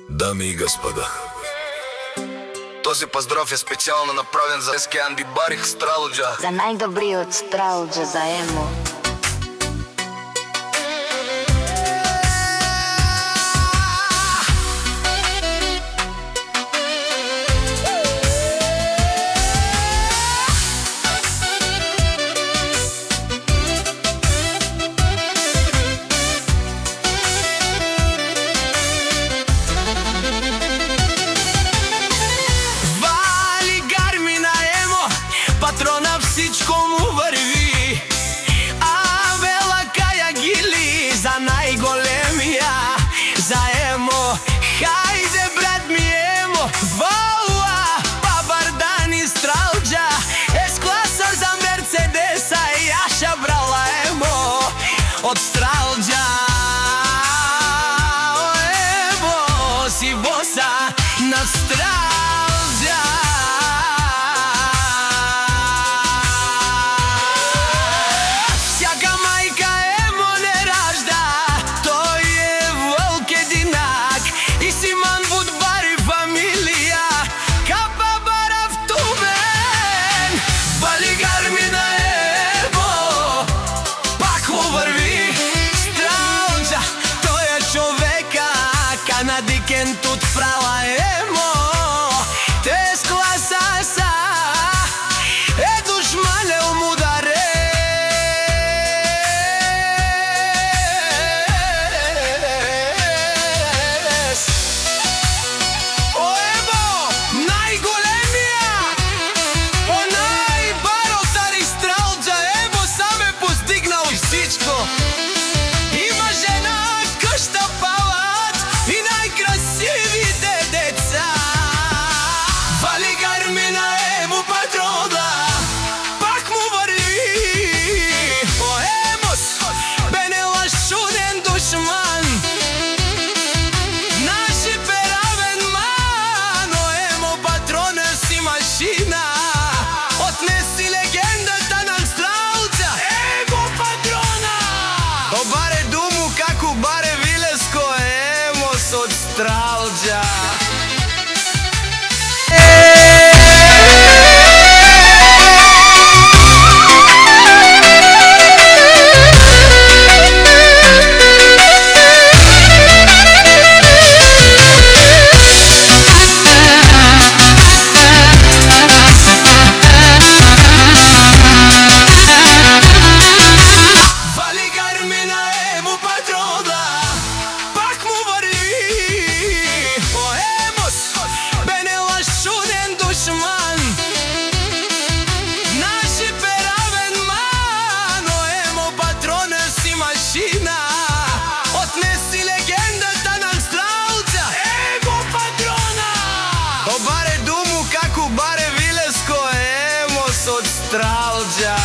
Дами и господа, този поздрав е специјално направен за Ескеан Бибарих Стралджа. За најдобриот Стралджа за емо. Патрона всичко му върви, а вела каја гили за најголемија, за емо. Хајде брат ми емо, воуа, Бабардани Стралджа, S-класа за Мерцедеса и јаша брала емо од Стралджа. О, емо, си боса на Стралджа. Канадикен тут права емо, те S-класа са, е душмане умударе. О, емо, најголемија, онај баротари Стралджа, емо сам е постигнал всичко. Има жена, къща, палат и најкрасивите деца. Вали гармина емо патрона, пак му върви. О, емос, бе нелашуден душман, наши перавен ман. О, емо патрона си машина, отнеси легендата на Стралджа. Емо патрона, о баре думу како баре вилеско емос од Стралджа. Отнеси легендата на Стралджа. Емо патрона, о баре думу како баре вилеско емос од Стралджа.